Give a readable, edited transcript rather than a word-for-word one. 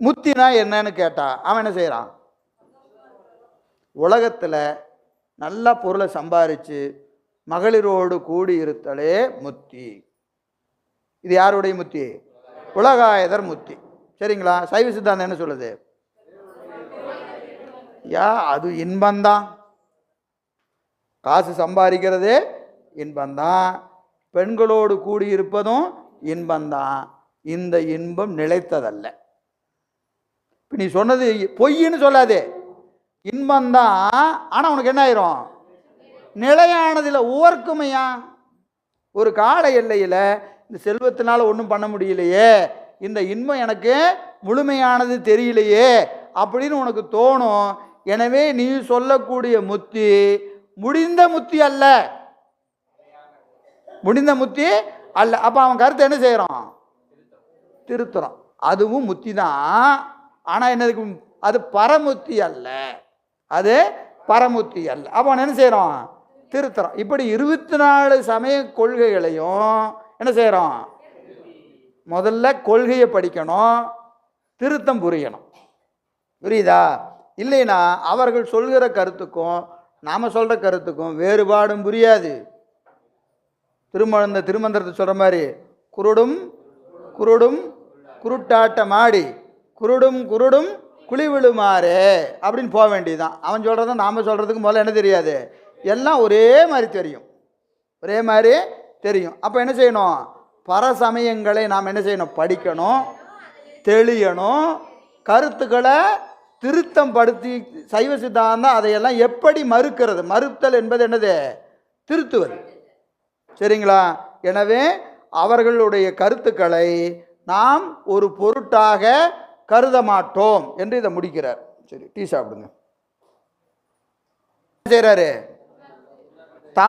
முத்தினா என்னன்னு கேட்டா அவன் என்ன செய்கிறான்? உலகத்தில் நல்ல பொருளை சம்பாரித்து மகளிரோடு கூடி இருத்தலே முத்தி. இது யாருடைய முத்தி? உலகாயதர் முத்தி. சரிங்களா? சைவ சித்தாந்தம் என்ன சொல்லுது? அது இன்பந்தான். காசு சம்பாதிக்கிறது இன்பந்தான், பெண்களோடு கூடியிருப்பதும் இன்பந்தான். இந்த இன்பம் நிலைத்ததல்ல. இப்போ நீ சொன்னது பொய்ன்னு சொல்லாதே, இன்பந்தான். ஆனால் உனக்கு என்ன ஆயிரும்? நிலையானதில் உவர்க்குமையா. ஒரு கால எல்லையில் இந்த செல்வத்தினால ஒன்றும் பண்ண முடியலையே, இந்த இன்பம் எனக்கு முழுமையானது தெரியலையே அப்படின்னு உனக்கு தோணும். எனவே நீ சொல்லக்கூடிய முத்தி முடிந்த முத்தி அல்ல, முடிந்த முத்தி அல்ல. அப்போ அவன் கருத்தை என்ன செய்யறான்? திருத்துறான். அதுவும் முத்தி தான், ஆனால் என்னதுக்கு? அது பரமுத்தி அல்ல, அது பரமுத்தி அல்ல. அப்போ அவன் என்ன செய்யறான்? திருத்துறான். இப்படி 24 சமய கொள்கைகளையும் என்ன செய்யறோம்? முதல்ல கொள்கையை படிக்கணும், திருத்தம் புரியணும். புரியுதா? இல்லைன்னா அவர்கள் சொல்கிற கருத்துக்கும் நாம் சொல்கிற கருத்துக்கும் வேறுபாடும் புரியாது. திருமந்திரத்தை சொல்கிற மாதிரி குருடும் குருடும் குருட்டாட்ட மாடி குருடும் குருடும் குழி விழுமாறு அப்படின்னு போக வேண்டியதுதான். அவன் சொல்கிறதும் நாம் சொல்கிறதுக்கு முதல்ல என்ன தெரியாது, எல்லாம் ஒரே மாதிரி தெரியும், ஒரே மாதிரி தெரியும். அப்போ என்ன செய்யணும்? பரசமயங்களை நாம் என்ன செய்யணும்? படிக்கணும், தெளியணும், கருத்துக்களை திருத்தம் படுத்தி. சைவ சித்தாந்தம் அதையெல்லாம் எப்படி மறுக்கிறது? மறுத்தல் என்பது என்னது? திருத்துவது. சரிங்களா? எனவே அவர்களுடைய கருத்துக்களை நாம் ஒரு பொருட்டாக கருத மாட்டோம் என்று இதை முடிக்கிறார். சரி, டீ சாப்பிடுங்க. செய்கிறாரு